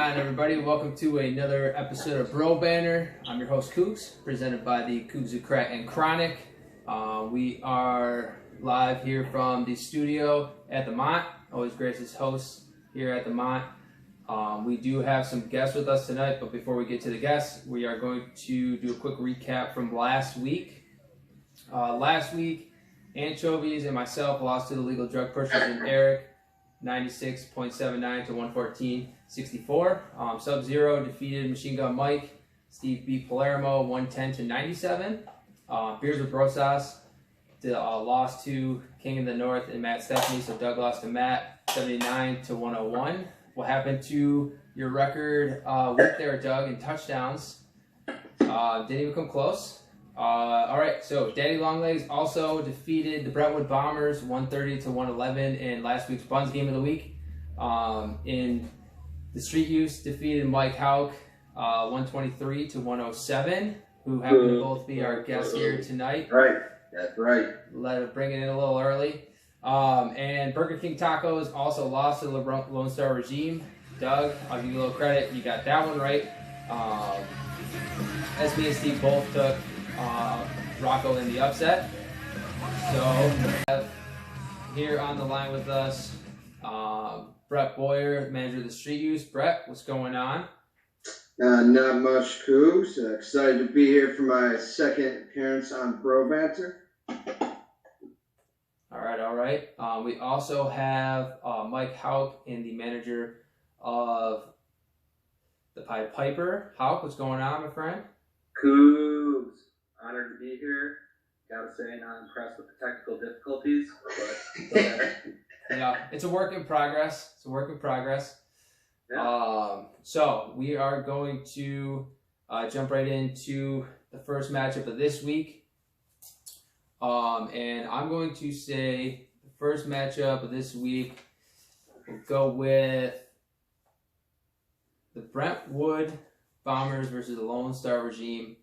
on, everybody? Welcome to another episode of BroBanter. I'm your host, Cougs, presented by the Cougs of Crack and Chronic. We are live here from the studio at the Mont. Always gracious hosts here at the Mont. We do have some guests with us tonight, but before we get to the guests, we are going to do a quick recap from last week. Last week, Anchovies and myself lost to the legal drug pushers and Eric, 96.79 to 114.64. Sub-Zero defeated Machine Gun Mike. Steve beat Palermo 110 to 97. Beers with Brosas lost to King of the North and Matt Stephanie, so Doug lost to Matt 79 to 101. What happened to your record week there, Doug, in touchdowns? Didn't even come close. All right, so Daddy Longlegs also defeated the Brentwood Bombers 130 to 111 in last week's Buns game of the week. In the Street Use defeated Mike Hauk 123 to 107, who happen to both be our guests here tonight. Right, that's right. Bring it in a little early. And Burger King Tacos also lost to the Lone Star Regime. Doug, I'll give you a little credit. You got that one right. SB and Steve both took Rocco in the upset. So we have here on the line with us Brett Boyer, manager of the Street Use. Brett, what's going on? Not much, Cougs. Excited to be here for my second appearance on BroBanter. All right. We also have Mike Hauk, and the manager of the Pied Piper. Hauk, what's going on, my friend? Cougs. Honored to be here. Gotta say, not impressed with the technical difficulties, but okay. Yeah, it's a work in progress. Yeah. So we are going to jump right into the first matchup of this week. And I'm going to say the first matchup of this week, we'll go with the Brentwood Bombers versus the Lone Star Regime.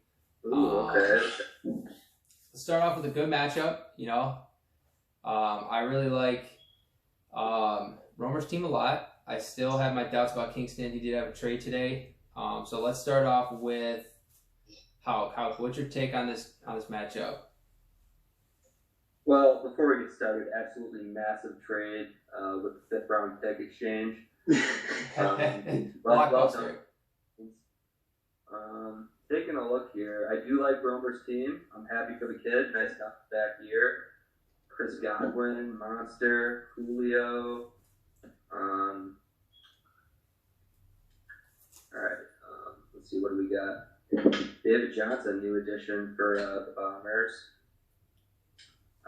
Ooh, okay. Let's start off with a good matchup. I really like Romer's team a lot. I still have my doubts about Kingston. He did have a trade today. So let's start off with Hauk. What's your take on this matchup? Well, before we get started, absolutely massive trade with the 5th round pick exchange. Blockbuster. Taking a look here, I do like Romer's team. I'm happy for the kid. Nice back year. Chris Godwin, Monster, Julio. All right. Let's see, what do we got? David Johnson, new addition for the Bombers.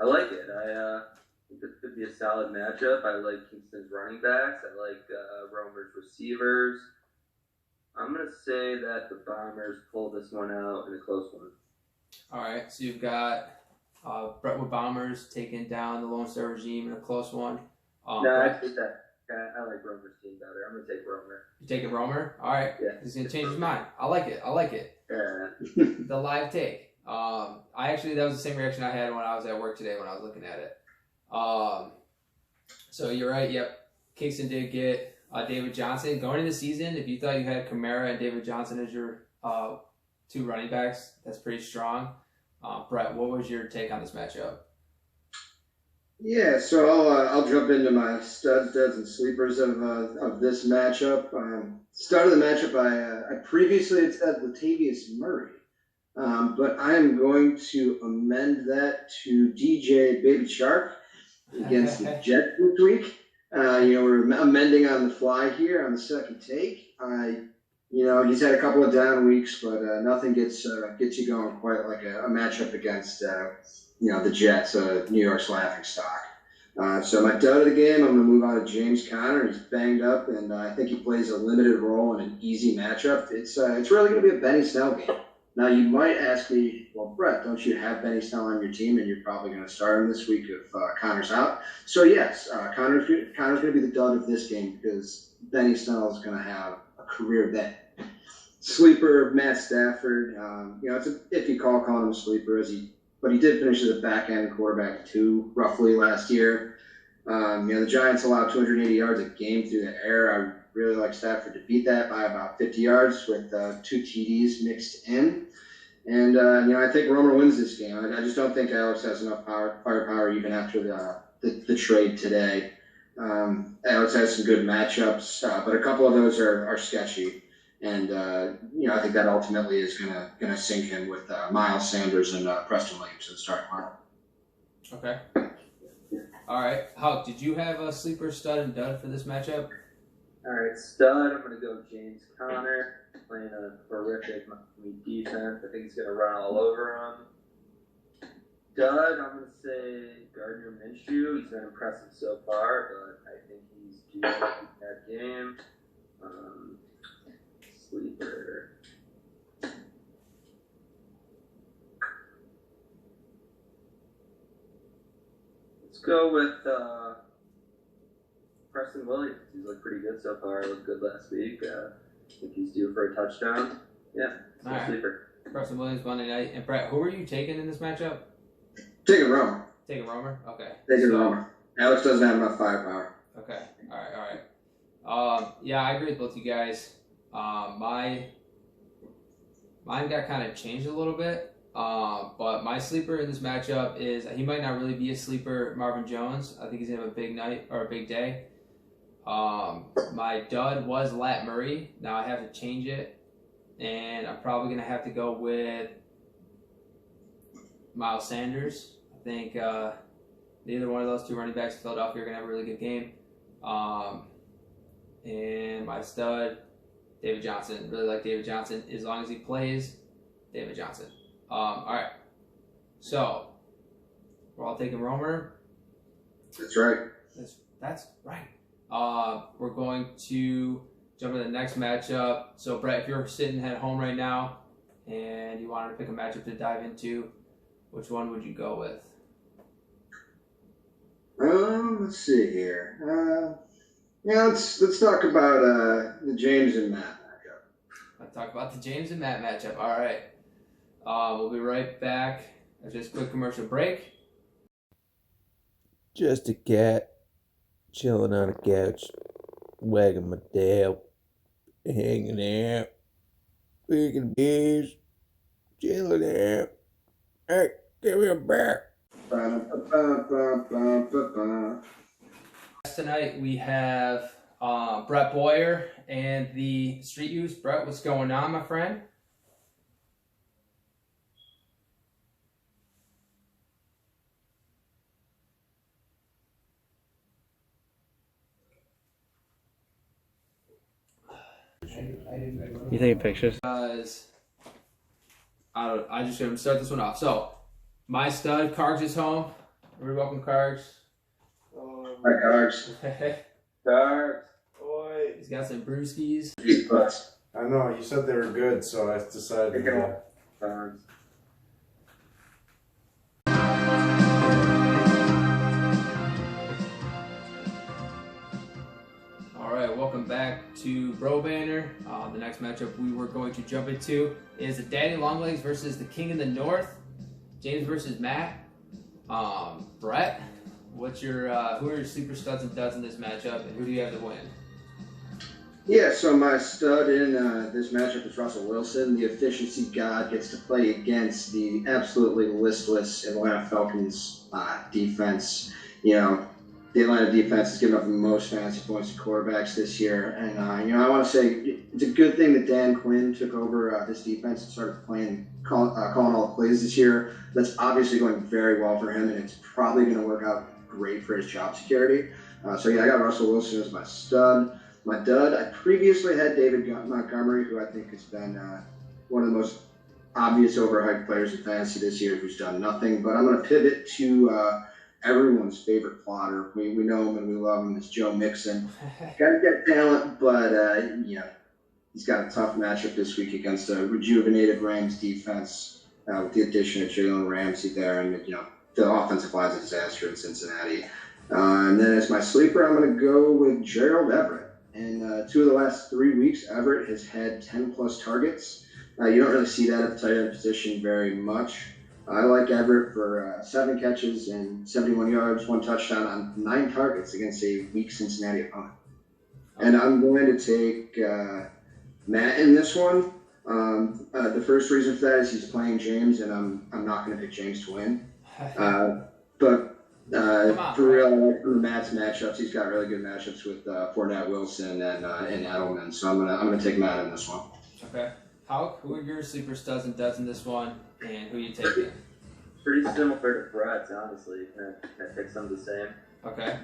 I like it. I think this could be a solid matchup. I like Kingston's running backs. I like Romer's receivers. I'm going to say that the Bombers pull this one out in a close one. All right, so you've got Brentwood Bombers taking down the Lone Star Regime in a close one. I like Romer's team better. I'm going to take Romer. You taking Romer? All right. Yeah. He's going to change his mind. I like it. Yeah. The live take. That was the same reaction I had when I was at work today when I was looking at it. So you're right. Yep. Kingston did get David Johnson. Going into the season, if you thought you had Kamara and David Johnson as your two running backs, that's pretty strong. Brett, what was your take on this matchup? Yeah, so I'll jump into my studs, duds, and sleepers of this matchup. Start of the matchup, I previously had said Latavius Murray, but I am going to amend that to DJ Baby Shark against the Jets this week. We're amending on the fly here on the second take. He's had a couple of down weeks, but nothing gets you going quite like a matchup against the Jets, New York's laughingstock. So my dud of the game, I'm going to move on to James Conner. He's banged up, and I think he plays a limited role in an easy matchup. It's really going to be a Benny Snell game. Now, you might ask me, well, Brett, don't you have Benny Snell on your team, and you're probably going to start him this week if Connor's out? So, yes, Connor's going to be the dud of this game because Benny Snell is going to have a career day. Sleeper, Matt Stafford. It's an iffy call calling him a sleeper, but he did finish as a back-end quarterback, too, roughly last year. The Giants allowed 280 yards a game through the air. I really like Stafford to beat that by about 50 yards with 2 TDs mixed in. And, I think Romer wins this game. I just don't think Alex has enough firepower even after the trade today. Alex has some good matchups, but a couple of those are sketchy. And, I think that ultimately is gonna sink him with Miles Sanders and Preston Williams in the starting lineup. Okay. All right. Hulk, did you have a sleeper, stud, and dud for this matchup? All right, stud. I'm gonna go James Conner, playing a horrific Miami defense. I think he's gonna run all over him. Dud. I'm gonna say Gardner Minshew. He's been impressive so far, but I think he's due to keep that game. Sleeper. Let's go with Preston Williams. He's looked pretty good so far. Looked good last week. I think he's due for a touchdown. Yeah, All right. sleeper. Preston Williams Monday night. And Brett, who are you taking in this matchup? Taking Romer. Taking Romer? Okay. Taking Romer. Alex doesn't have enough firepower. Okay. All right. Yeah, I agree with both you guys. Mine got kind of changed a little bit. But my sleeper in this matchup is, he might not really be a sleeper, Marvin Jones. I think he's gonna have a big night or a big day. My dud was Lat Murray. Now I have to change it, and I'm probably gonna have to go with Miles Sanders. I think neither one of those 2 running backs in Philadelphia are gonna have a really good game. And my stud, David Johnson. Really like David Johnson. As long as he plays, David Johnson. All right. So we're all taking Romer. That's right. That's right. We're going to jump into the next matchup. So Brett, if you're sitting at home right now and you wanted to pick a matchup to dive into, which one would you go with? Let's see here. Let's talk about the James and Matt matchup. Let's talk about the James and Matt matchup. All right. We'll be right back after this quick commercial break. Just a cat chilling on a couch, wagging my tail, hanging out, drinking beers, chilling out. Hey, give me a beer. Tonight we have Brett Boyer and the Street Use. Brett, what's going on, my friend? You taking pictures? Guys, I just gonna start this one off. So, my stud, Kargs is home. Everybody welcome, Kargs. Hi, Cards. Dark. Oi. He's got some brewskis. I know, you said they were good, so I decided Pick to him go. up. Dark. All right, welcome back to BroBanter. The next matchup we were going to jump into is the Daddy Longlegs versus the King of the North, James versus Matt. Brett, what's your who are your sleeper studs and duds in this matchup, and who do you have to win? Yeah, so my stud in this matchup is Russell Wilson. The efficiency god gets to play against the absolutely listless Atlanta Falcons defense. The Atlanta defense has given up the most fantasy points to quarterbacks this year. And, I want to say it's a good thing that Dan Quinn took over this defense and started calling all the plays this year. That's obviously going very well for him, and it's probably going to work out great for his job security. I got Russell Wilson as my stud. My dud, I previously had David Montgomery, who I think has been one of the most obvious overhyped players in fantasy this year, who's done nothing. But I'm going to pivot to everyone's favorite plotter. We know him and we love him. It's Joe Mixon. Got to get talent, but he's got a tough matchup this week against a rejuvenated Rams defense with the addition of Jalen Ramsey there, and the offensive line's a disaster in Cincinnati. And then as my sleeper, I'm going to go with Gerald Everett. In 2 of the last 3 weeks, Everett has had 10-plus targets. You don't really see that at the tight end position very much. I like Everett for 7 catches and 71 yards, 1 touchdown on 9 targets against a weak Cincinnati opponent. and I'm going to take Matt in this one. The first reason for that is he's playing James, and I'm not going to pick James to win. But for real, for Matt's matchups, he's got really good matchups with Fournette, Wilson, and Edelman. So I'm gonna take Matt in this one. Okay. Who are your sleeper studs and duds in this one, and who are you taking? Pretty similar to Brett's, honestly. Can I pick some of the same? Okay.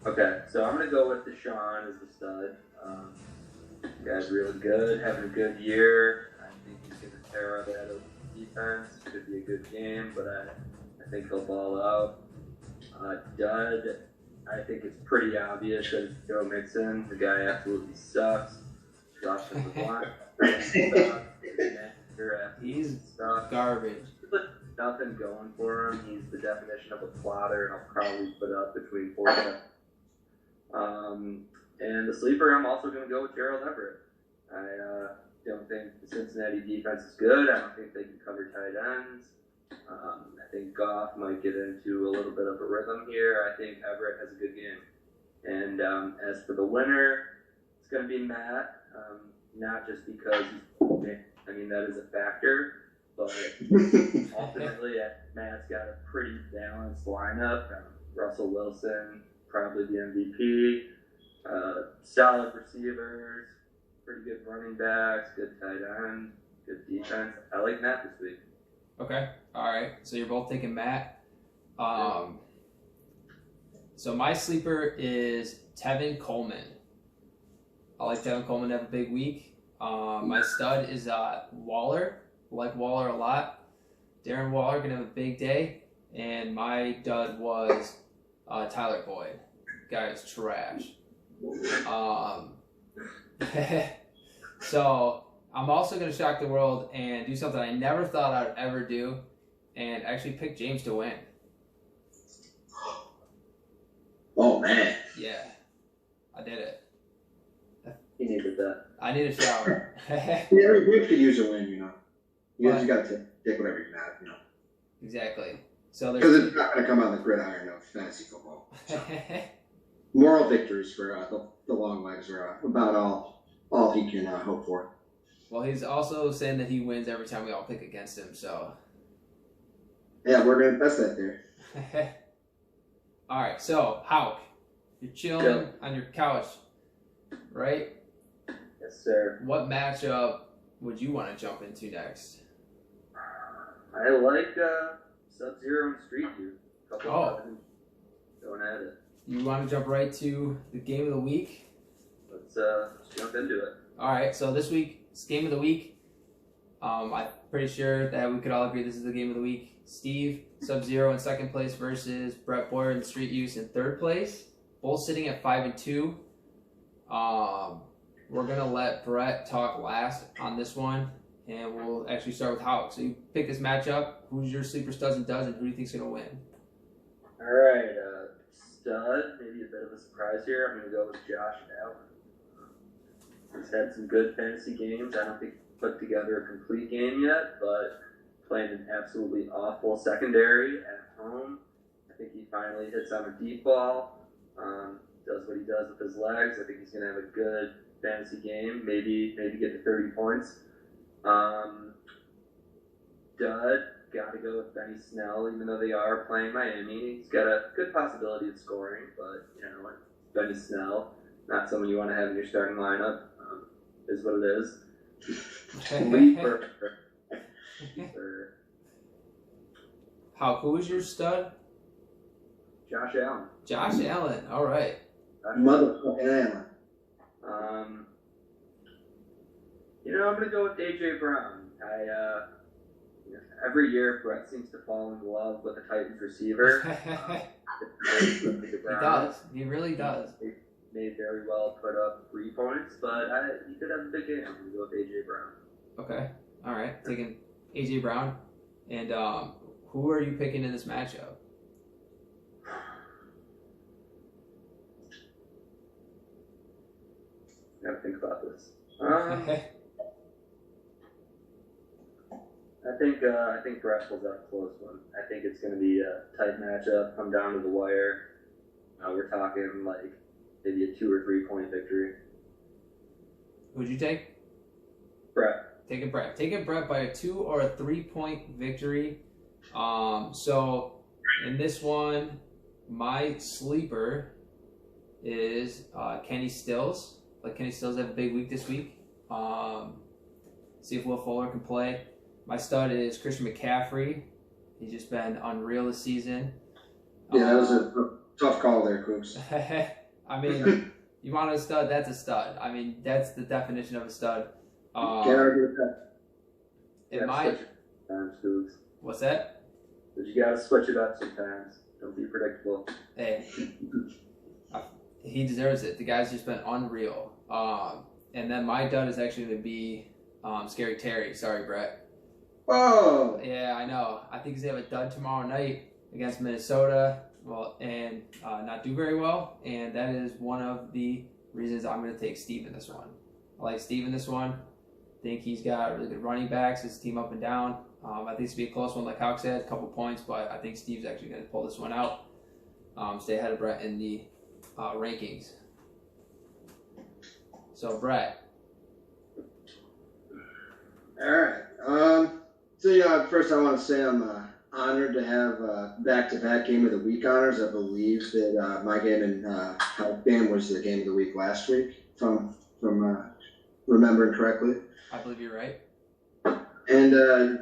Okay, so I'm gonna go with Deshaun as the stud. Guy's really good, having a good year. I think he's gonna tear up out of defense. Could be a good game, but I think he'll ball out. Dud, I think it's pretty obvious that it's Joe Mixon. The guy absolutely sucks. Offensive line. He's garbage. Nothing going for him. He's the definition of a plotter, and I'll probably put up between 4 and 7. And the sleeper, I'm also going to go with Gerald Everett. I don't think the Cincinnati defense is good. I don't think they can cover tight ends. I think Goff might get into a little bit of a rhythm here. I think Everett has a good game. And as for the winner, it's going to be Matt. Not just because that is a factor, but ultimately Matt's got a pretty balanced lineup. Russell Wilson, probably the MVP. Solid receivers, pretty good running backs, good tight end, good defense. I like Matt this week. Okay. All right. So you're both taking Matt. So my sleeper is Tevin Coleman. I like Tevin Coleman to have a big week. My stud is Waller. I like Waller a lot. Darren Waller gonna have a big day. And my dud was Tyler Boyd. Guy's trash. So I'm also gonna shock the world and do something I never thought I'd ever do, and actually pick James to win. Oh man. Yeah, I did it. He needed that. I need a shower. Yeah, we could use a win, you know. You just got to take whatever you can have, you know. Exactly. So because it's not going to come on the gridiron of fantasy football. So. Moral victories for the long legs are about all he can hope for. Well, he's also saying that he wins every time we all pick against him, so. Yeah, we're going to test that there. All right, so, Hauk, you're chilling on your couch, right? Yes, sir. What matchup would you want to jump into next? I like Sub-Zero and Street View. Going at it. You want to jump right to the game of the week? Let's jump into it. All right, so this week's game of the week, I'm pretty sure that we could all agree this is the game of the week. Steve, Sub-Zero in second place versus Brett Boyer and Street Use in third place. Both sitting at 5-2. We're going to let Brett talk last on this one, and we'll actually start with Hauk. So you pick this matchup. Who's your sleeper studs and does, and who do you think's going to win? All right, stud, maybe a bit of a surprise here. I'm going to go with Josh Allen. He's had some good fantasy games. I don't think he put together a complete game yet, but playing an absolutely awful secondary at home. I think he finally hits on a deep ball, does what he does with his legs. I think he's going to have a good fantasy game, maybe get to 30 points. Dud, got to go with Benny Snell, even though they are playing Miami. He's got a good possibility of scoring, but, Benny Snell, not someone you want to have in your starting lineup, is what it is. Sleeper. Hauk, who is your stud? Josh Allen. Josh Allen, all right. Motherfucking Allen. I'm going to go with A.J. Brown. Every year, Brett seems to fall in love with a Titans receiver. He does. He really does. He may very well put up 3 points, but he could have a big game. I'm going to go with A.J. Brown. Okay. All right. Taking A.J. Brown. And who are you picking in this matchup? Gotta think about this. I think Brett pulls out a close one. I think it's going to be a tight matchup, come down to the wire. We're talking like maybe a 2 or 3 point victory. Who'd you take? Brett. Taking Brett. Taking Brett by a 2 or a 3 point victory. So in this one, my sleeper is Kenny Stills. Let Kenny Stills have a big week this week. See if Will Fuller can play. My stud is Christian McCaffrey. He's just been unreal this season. Yeah, that was a tough call there, Coops. I mean, you want a stud, that's a stud. I mean, that's the definition of a stud. Can't argue with that. In my, Sometimes, Cougs. what's that? But you gotta switch it up sometimes. Don't be predictable. Hey, he deserves it. The guy's just been unreal. And then my dud is actually going to be Scary Terry. Sorry, Brett. Oh, Yeah, I know. I think he's going to have a dud tomorrow night against Minnesota. Well, and not do very well. And that is one of the reasons I'm going to take Steve in this one. I like Steve in this one. I think he's got really good running backs. His team up and down. I think it's going to be a close one, like Hawk said, a couple points. But I think Steve's actually going to pull this one out. Stay ahead of Brett in the rankings. So, Brett. all right. So, first I want to say I'm honored to have back-to-back Game of the Week honors. I believe that my game and Health game was the Game of the Week last week, from remembering correctly. I believe you're right. And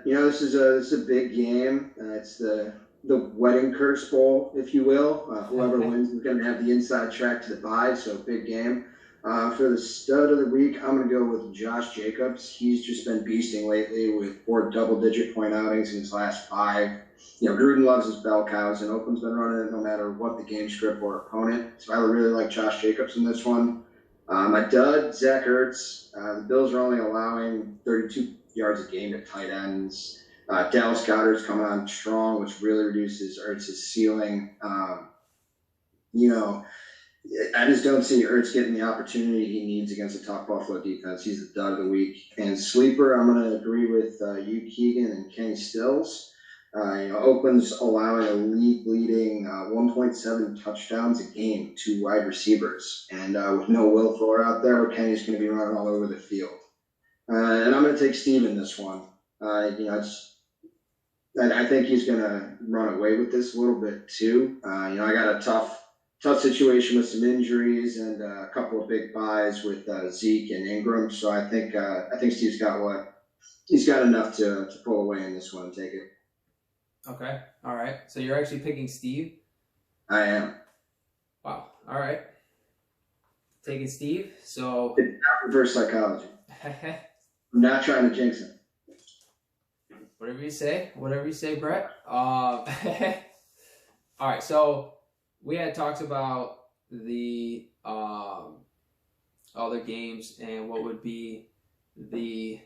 this is a big game. It's the Wedding Curse Bowl, if you will. Whoever wins is going to have the inside track to the bye, so big game. For the stud of the week, I'm going to go with Josh Jacobs. He's just been beasting lately with 4 double-digit point outings in his last 5. Gruden loves his bell cows, and Oakland's been running it no matter what the game script or opponent. So I really like Josh Jacobs in this one. My dud, Zach Ertz. The Bills are only allowing 32 yards a game at tight ends. Dallas Goedert's coming on strong, which really reduces Ertz's ceiling. I just don't see Ertz getting the opportunity he needs against a top Buffalo defense. He's the dud of the week. And sleeper, I'm going to agree with you, Keegan, and Kenny Stills. Oakland's allowing a league-leading 1.7 touchdowns a game to wide receivers. And with no Will Fuller out there, Kenny's going to be running all over the field. And I'm going to take Steve in this one. I think he's going to run away with this a little bit too. I got a tough situation with some injuries and a couple of big buys with Zeke and Ingram. So I think Steve's got he's got enough to pull away in this one and take it. Okay. All right. So you're actually picking Steve? I am. Wow. All right. Taking Steve. So. It's not reverse psychology. I'm not trying to jinx him. Whatever you say, Brett. All right. So we had talked about the other games and what would be the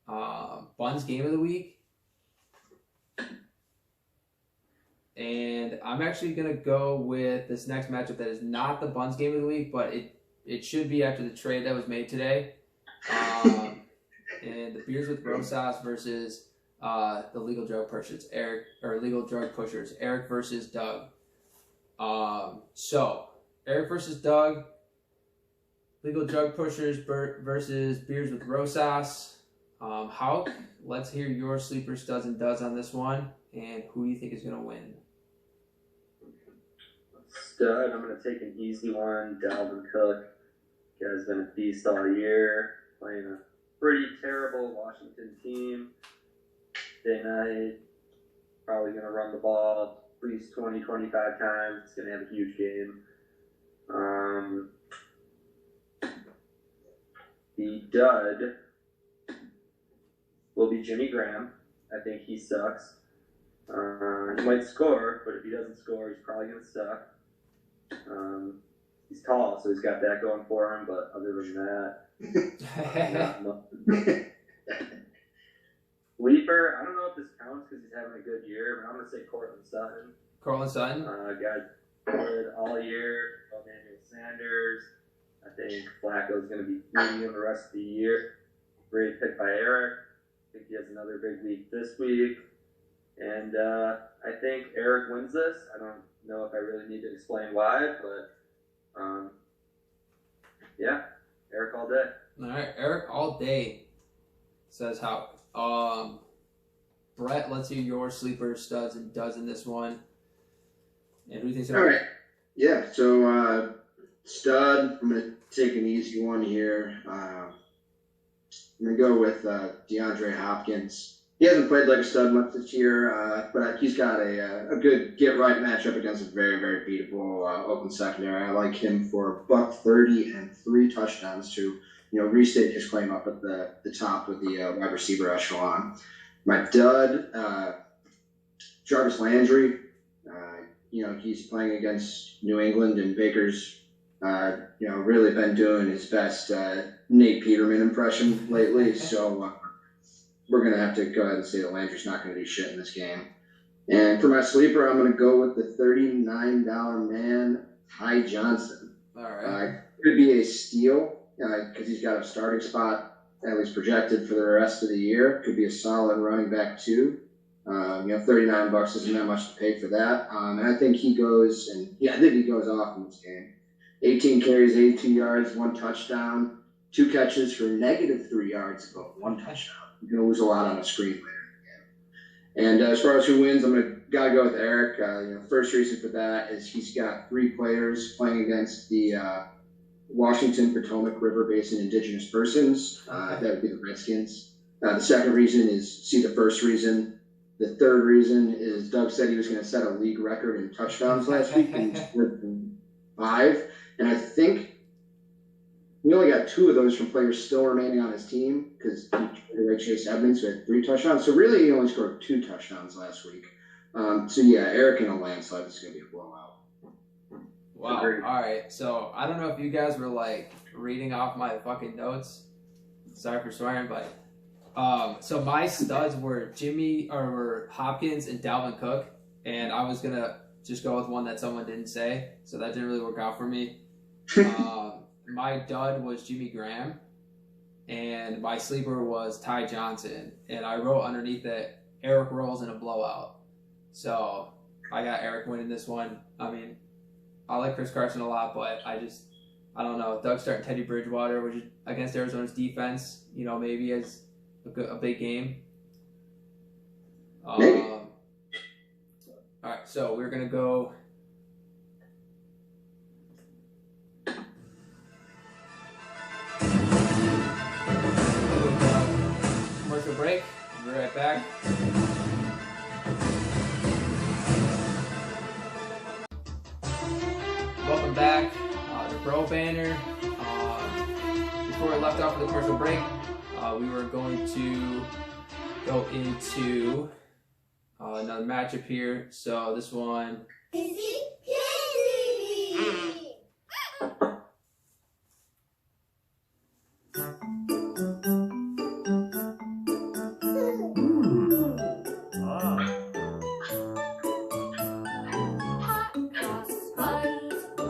Buns game of the week. And I'm actually going to go with this next matchup that is not the Buns game of the week, but it should be after the trade that was made today. And the Beers with Rosas versus the Legal Drug Pushers, Eric versus Doug. So, Eric versus Doug, Legal Drug Pushers versus Beers with Rosas. Hauk, let's hear your sleeper studs and duds on this one, and who do you think is going to win? Stud, I'm going to take an easy one. Dalvin Cook. Guy's been a beast all year, playing a pretty terrible Washington team. Day night, probably going to run the ball at least 20, 25 times. It's going to have a huge game. The dud will be Jimmy Graham. I think he sucks. He might score, but if he doesn't score, he's probably going to suck. He's tall, so he's got that going for him, but other than that, not much. Leaper, I don't know if this counts because he's having a good year, but I'm going to say Cortland Sutton. Cortland Sutton? Got good all year. Emmanuel Sanders. I think Flacco's going to be medium the rest of the year. Great pick by Eric. I think he has another big week this week. And I think Eric wins this. I don't know if I really need to explain why, but Yeah, Eric all day. All right, Eric all day says how. Brett, let's hear your sleeper studs and duds in this one. And who do you think's All right. Yeah. So stud. I'm gonna take an easy one here. I'm gonna go with DeAndre Hopkins. He hasn't played like a stud much this year, but he's got a good get right matchup against a very very beatable Oakland secondary. I like him for $130 and 3 touchdowns to restate his claim up at the top with the wide receiver echelon. My dud, Jarvis Landry. He's playing against New England, and Baker's, really been doing his best Nate Peterman impression lately. So we're going to have to go ahead and say that Landry's not going to do shit in this game. And for my sleeper, I'm going to go with the $39 man, Ty Johnson. All right. Could be a steal because he's got a starting spot at least projected for the rest of the year. Could be a solid running back too. $39 isn't that much to pay for that. And I think he goes off in this game. 18 carries, 82 yards, 1 touchdown, 2 catches for -3 yards, but 1 touchdown. You're going to lose a lot on a screen later in the game. And as far as who wins, gotta go with Eric. First reason for that is he's got 3 players playing against the Washington Potomac River Basin Indigenous Persons. That would be the Redskins. The second reason is the first reason. The third reason is Doug said he was going to set a league record in touchdowns last week, and he scored 5. And I think we only got 2 of those from players still remaining on his team because he traded away Chase Edmonds, who had 3 touchdowns. So really, he only scored 2 touchdowns last week. Eric in a landslide is going to be a blowout. Wow. Agreed. All right. So I don't know if you guys were like reading off my fucking notes. Sorry for swearing, but so my studs were Hopkins and Dalvin Cook, and I was gonna just go with one that someone didn't say, so that didn't really work out for me. My dud was Jimmy Graham, and my sleeper was Ty Johnson, and I wrote underneath it Eric rolls in a blowout. So I got Eric winning this one. I mean, I like Chris Carson a lot, but I don't know. Doug starting Teddy Bridgewater, which is against Arizona's defense, maybe as a big game. All right, so we're gonna go. Commercial break. We'll be right back. Welcome back to BroBanter. Before we left off with the commercial break, we were going to go into another matchup here. So this one.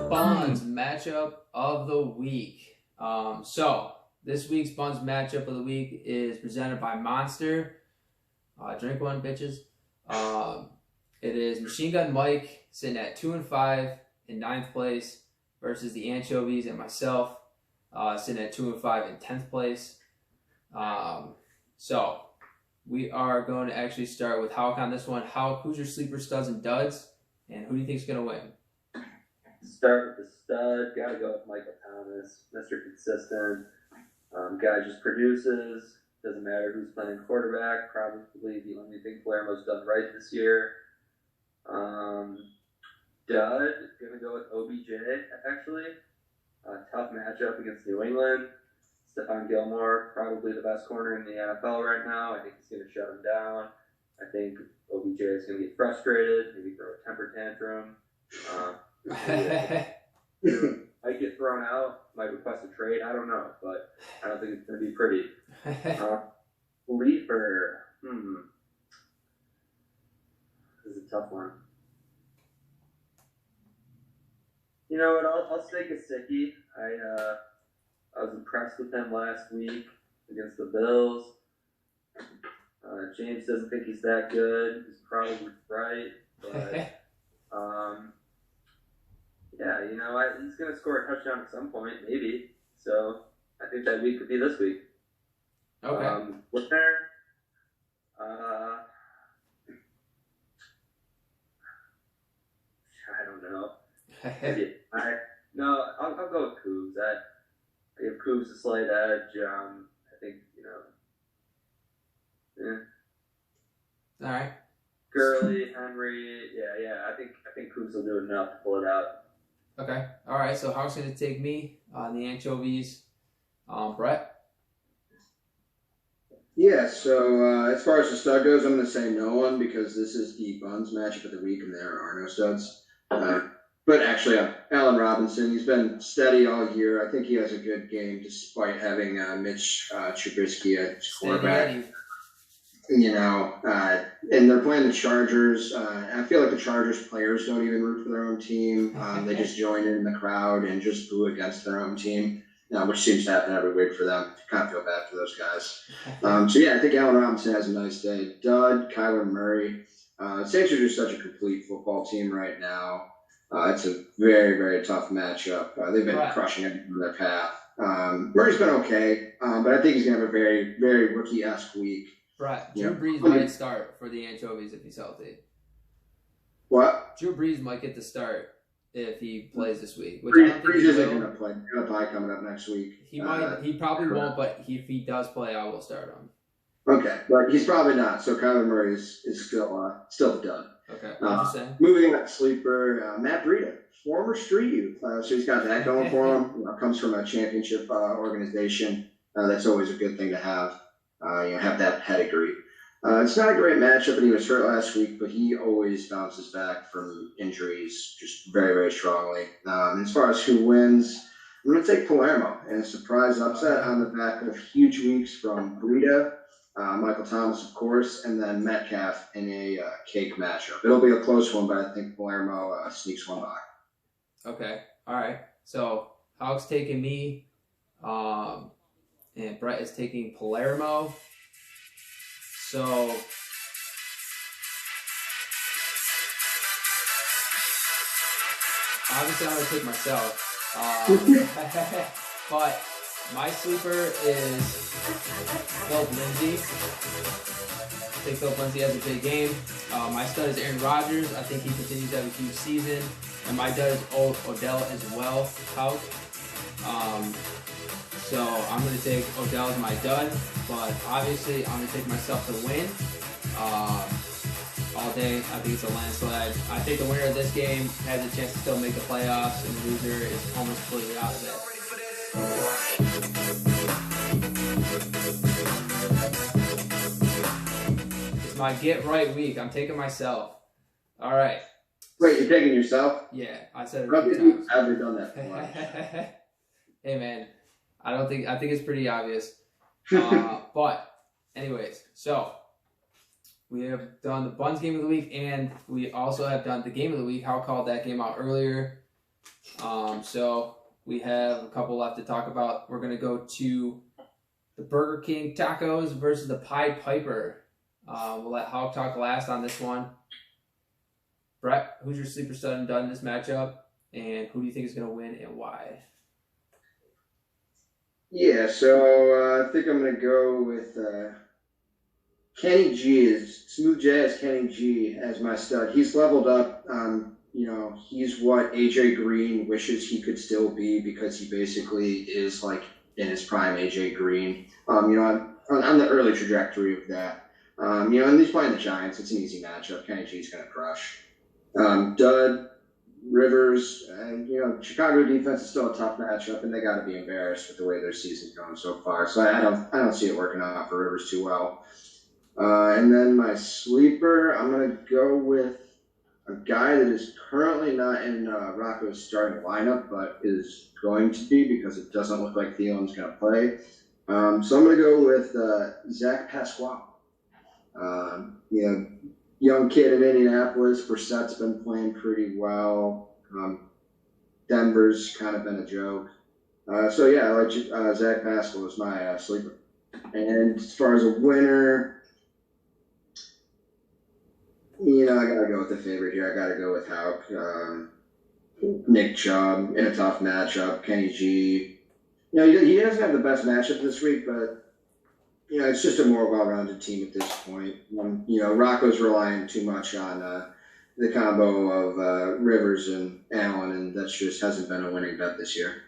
Buns matchup of the week. So this week's Buns matchup of the week is presented by Monster. Drink one, bitches. It is Machine Gun Mike sitting at 2-5 in 9th place versus the Anchovies and myself sitting at 2-5 in 10th place. So we are going to actually start with Hawk on this one. Hawk, who's your sleeper studs and duds, and who do you think is going to win? Start with the stud. Gotta go with Michael Thomas, Mr. Consistent. Guy just produces. Doesn't matter who's playing quarterback. Probably the only thing Palermo's done right this year. Dud, gonna go with OBJ, actually. Tough matchup against New England. Stephon Gilmore, probably the best corner in the NFL right now. I think he's gonna shut him down. I think OBJ is gonna get frustrated, maybe throw a temper tantrum. Might get thrown out, might request a trade, I don't know, but I don't think it's going to be pretty. Sleeper, this is a tough one. You know what, I'll stay Gesicki. I was impressed with him last week against the Bills. James doesn't think he's that good, he's probably right, but yeah, he's going to score a touchdown at some point, maybe. So I think that week could be this week. Okay. Winner, I don't know. I'll go with Cougs. I give Cougs a slight edge. I think, All right. Gurley, Henry, I think Cougs will do enough to pull it out. Okay. All right. So How's going to take me on the anchovies? Brett? Yeah, so as far as the stud goes, I'm going to say no one because this is the Buns matchup of the week and there are no studs. But actually, Allen Robinson, he's been steady all year. I think he has a good game despite having Mitch Trubisky at quarterback. And they're playing the Chargers. I feel like the Chargers players don't even root for their own team. They just join in the crowd and just boo against their own team, which seems to happen every week for them. Kind of feel bad for those guys. I think Allen Robinson has a nice day. Dud, Kyler Murray. Saints are just such a complete football team right now. It's a very, very tough matchup. They've been crushing it in their path. Murray's been okay, but I think he's going to have a very, very rookie-esque week. Right. Drew Brees might start for the anchovies if he's healthy. What? Drew Brees might get the start if he plays this week. Brees isn't going to play. He's got a bye coming up next week. He might. He probably won't, but if he does play, I will start him. Okay, but he's probably not. So Kyler Murray is still done. Okay, interesting. Moving on to sleeper, Matt Breida, former Street Youth. So he's got that going for him. Comes from a championship organization. That's always a good thing to have. Have that pedigree. It's not a great matchup, and he was hurt last week, but he always bounces back from injuries just very, very strongly. As far as who wins, I'm going to take Palermo in a surprise upset on the back of huge weeks from Breida, Michael Thomas, of course, and then Metcalf in a cake matchup. It'll be a close one, but I think Palermo sneaks one by. Okay, all right. So Hawk's taking me, and Brett is taking Palermo. So obviously I'm going to take myself. But my sleeper is Philip Lindsay. I think Philip Lindsay has a big game. My stud is Aaron Rodgers. I think he continues to have a huge season. And my dud is Odell as well. So I'm going to take Odell as my dud. But obviously I'm going to take myself to win. All day. I think it's a landslide. I think the winner of this game has a chance to still make the playoffs, and the loser is almost completely out of it. It's my get right week. I'm taking myself. All right. Wait, you're taking yourself? Yeah, I said it a few times. I've never done that before. Hey man, I think it's pretty obvious. But anyways, so we have done the Buns game of the week, and we also have done the game of the week. Hal called that game out earlier. So we have a couple left to talk about. We're going to go to the Burger King tacos versus the Pied Piper. We'll let Hal talk last on this one. Brett, who's your sleeper stud and dud in this matchup? And who do you think is going to win and why? Yeah, so I think I'm going to go with Kenny G, Smooth Jazz Kenny G as my stud. He's leveled up. He's what AJ Green wishes he could still be because he basically is like in his prime AJ Green. On the early trajectory of that. And he's playing the Giants. It's an easy matchup. Kenny G's going to crush. Dud, Rivers, Chicago defense is still a tough matchup, and they got to be embarrassed with the way their season's going so far. So I don't see it working out for Rivers too well. And then my sleeper, I'm going to go with a guy that is currently not in Rocco's starting lineup, but is going to be because it doesn't look like Thielen's going to play. So I'm going to go with Zach Pasquale. Young kid in Indianapolis. Brissett's been playing pretty well. Denver's kind of been a joke. I like Zach Pascal is my sleeper. And as far as a winner, I got to go with the favorite here. I got to go with Houck. Nick Chubb in a tough matchup. Kenny G. You know, he doesn't have the best matchup this week, but you know, it's just a more well-rounded team at this point. You know, Rocco's relying too much on the combo of Rivers and Allen, and that just hasn't been a winning bet this year.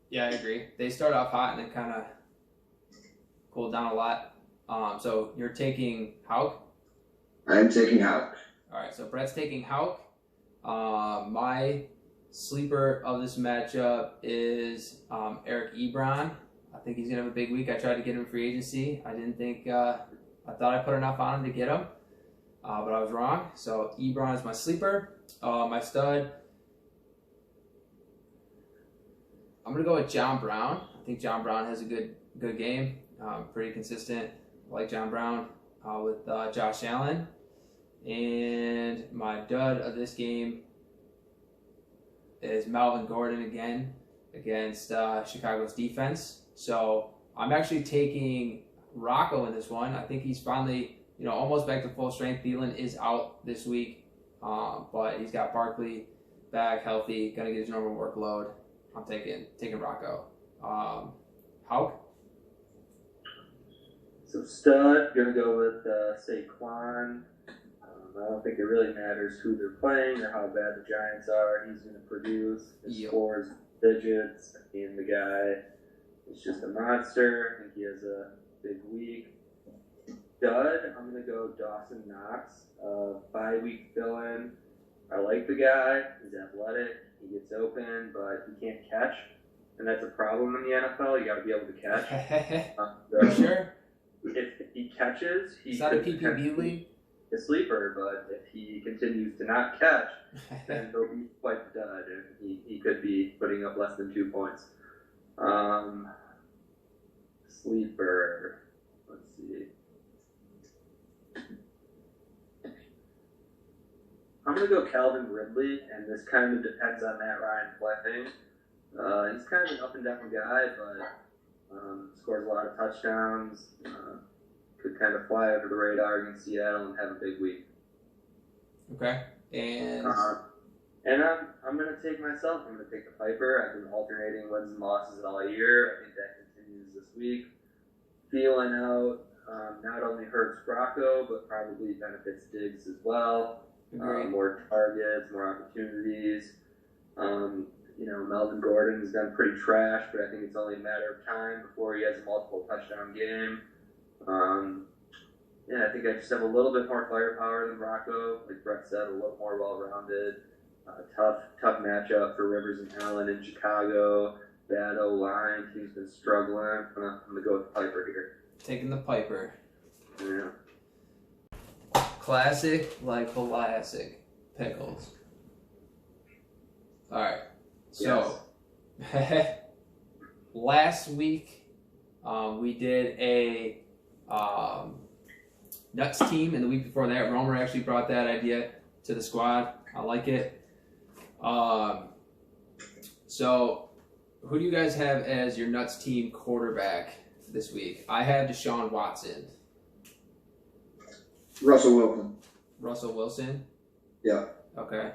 Yeah, I agree. They start off hot and then kind of cooled down a lot. So you're taking Hauk? I am taking Hauk. All right, so Brett's taking Hauk. My sleeper of this matchup is Eric Ebron. I think he's going to have a big week. I tried to get him in free agency. I didn't think, I thought I put enough on him to get him, but I was wrong. So Ebron is my sleeper. My stud, I'm going to go with John Brown. I think John Brown has a good game. Pretty consistent. I like John Brown with Josh Allen. And my dud of this game is Melvin Gordon again against Chicago's defense. So I'm actually taking Rocco in this one. I think he's finally, almost back to full strength. Thielen is out this week, but he's got Barkley back healthy, gonna get his normal workload. I'm taking Rocco. Hauk? So stud, gonna go with Saquon. I don't think it really matters who they're playing or how bad the Giants are. He's gonna produce. He scores digits. And the guy is just a monster. I think he has a big week. Dud, I'm gonna go Dawson Knox. Bye-week fill-in. I like the guy. He's athletic. He gets open, but he can't catch, and that's a problem in the NFL. You got to be able to catch. For sure. If he catches, Is that a PPV league? A sleeper, but if he continues to not catch, then he'll be quite the dud, and he could be putting up less than 2 points. Sleeper. Let's see. I'm going to go Calvin Ridley, and this kind of depends on Matt Ryan playing. He's kind of an up-and-down guy, but scores a lot of touchdowns. Could kind of fly under the radar against Seattle and have a big week. Okay. And I'm going to take myself. I'm going to take the Piper. I've been alternating wins and losses all year. I think that continues this week. Feeling out not only hurts Rocco, but probably benefits Diggs as well. More targets, more opportunities. Melvin Gordon's been pretty trash, but I think it's only a matter of time before he has a multiple touchdown game. I think I just have a little bit more firepower than Rocco. Like Brett said, a little more well-rounded. Tough matchup for Rivers and Allen in Chicago. Bad O-line. He's been struggling. I'm gonna go with the Piper here. Taking the Piper. Yeah. Classic, like classic pickles. All right. So, last week we did a nuts team, and the week before that, Romer actually brought that idea to the squad. I like it. So, who do you guys have as your nuts team quarterback this week? I have Deshaun Watson. Russell Wilson. Russell Wilson? Yeah. Okay.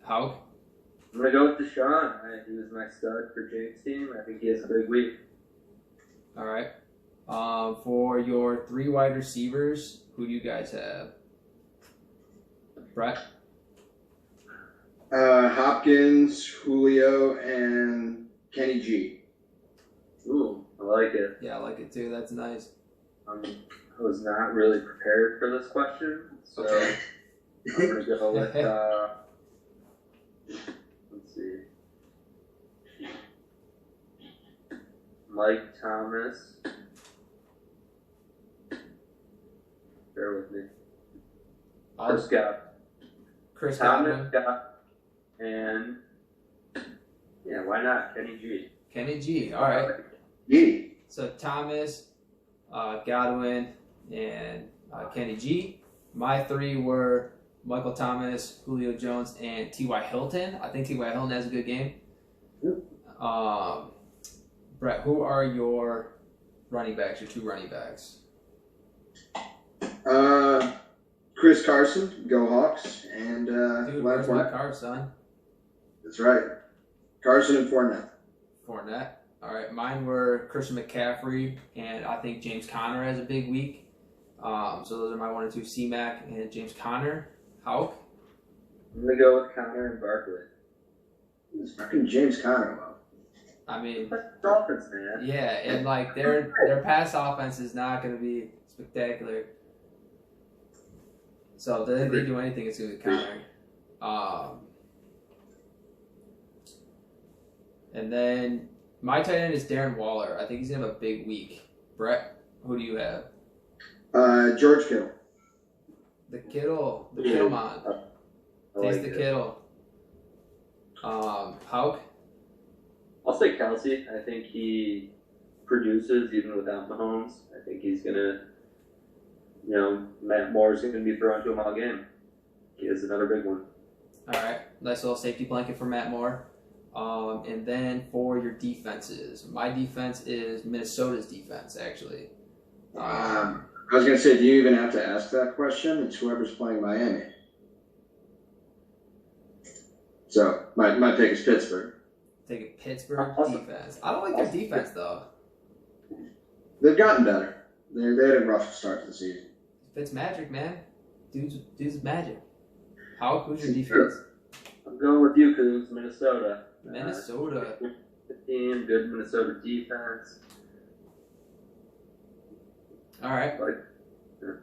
Hauk? I'm going to go with Deshaun. He was my stud for Jake's team. I think he has a big week. All right. For your 3 wide receivers, who do you guys have? Brett? Hopkins, Julio, and Kenny G. Ooh, I like it. Yeah, I like it too. That's nice. I was not really prepared for this question, so I'm going to go with, let's see, Mike Thomas. Bear with me. Chris Thomas, Godwin. and why not? Kenny G. Kenny G. All right. Yeah. So Thomas, Godwin, and Kenny G. My 3 were Michael Thomas, Julio Jones, and T.Y. Hilton. I think T.Y. Hilton has a good game. Brett, who are your running backs, your 2 running backs? Chris Carson, go Hawks, and Dude, where's my car, son? That's right. Carson and Fournette. Fournette. All right, mine were Christian McCaffrey, and I think James Conner has a big week. So those are my 1 and 2, C-Mac and James Conner. Houck? I'm gonna go with Connor and Barkley. It's fucking James Conner, well. I mean, Dolphins, man. yeah, and like their pass offense is not going to be spectacular. So if they do anything, it's going to be Conner. And then my tight end is Darren Waller. I think he's going to have a big week. Brett, who do you have? George Kittle. The Kittle man. Taste the it. Kittle. Houck? I'll say Kelsey. I think he produces even without Mahomes. I think he's gonna, Matt Moore's gonna be thrown to him all game. He is another big one. All right, nice little safety blanket for Matt Moore. And then for your defenses, my defense is Minnesota's defense, actually. I was going to say, do you even have to ask that question? It's whoever's playing Miami. So, my pick is Pittsburgh. Take a Pittsburgh defense. I don't like their defense, though. They've gotten better. They had a rough start to the season. Fitzmagic, man. Dude's magic. How? Who's your defense? I'm going with you, Cougs, Minnesota. Minnesota. Good team, good Minnesota defense. All right. Yeah.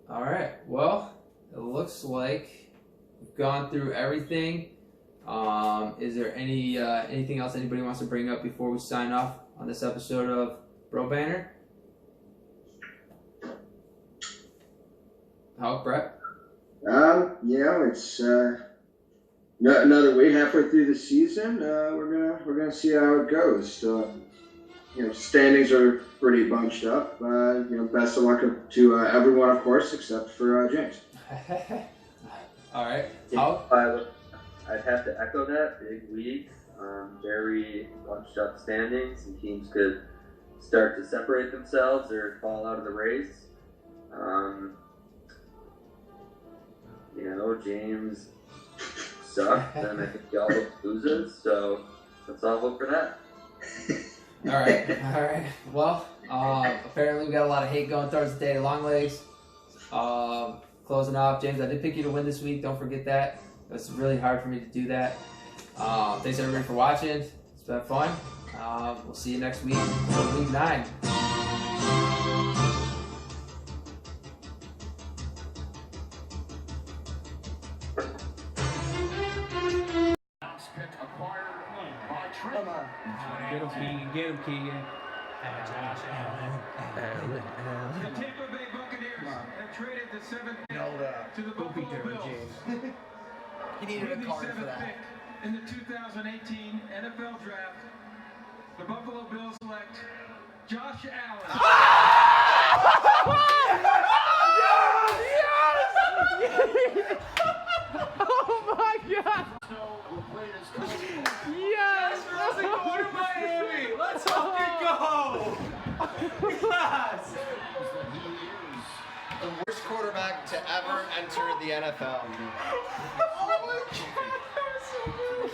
All right. Well, it looks like we've gone through everything. Is there anything else anybody wants to bring up before we sign off on this episode of BroBanter? How, Brett? It's another week halfway through the season. We're gonna see how it goes. Standings are pretty bunched up. Best of luck to everyone, of course, except for James. All right. I'd have to echo that. Big week, very bunched up standings, and teams could start to separate themselves or fall out of the race. James sucked, and I think y'all loses, so let's all hope for that. All right. Well, apparently we got a lot of hate going towards the day. Long legs. Closing off, James. I did pick you to win this week. Don't forget that. It was really hard for me to do that. Thanks everybody for watching. It's been fun. We'll see you next week for week 9. Get him, Keegan. The Tampa Bay Buccaneers have traded the 7th to the Buffalo Bills. He needed a card for With the 7th that. pick in the 2018 NFL Draft, the Buffalo Bills select Josh Allen. Oh my God! Yes! Let's go to Miami. Let's fucking go. Yes. The worst quarterback to ever enter the NFL. Oh my God, that was so good.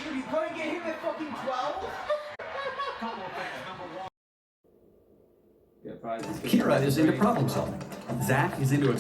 Dude, you couldn't get him at fucking 12? Couple of things. Number one. Yeah, probably. Kira is into problem solving. Zach is into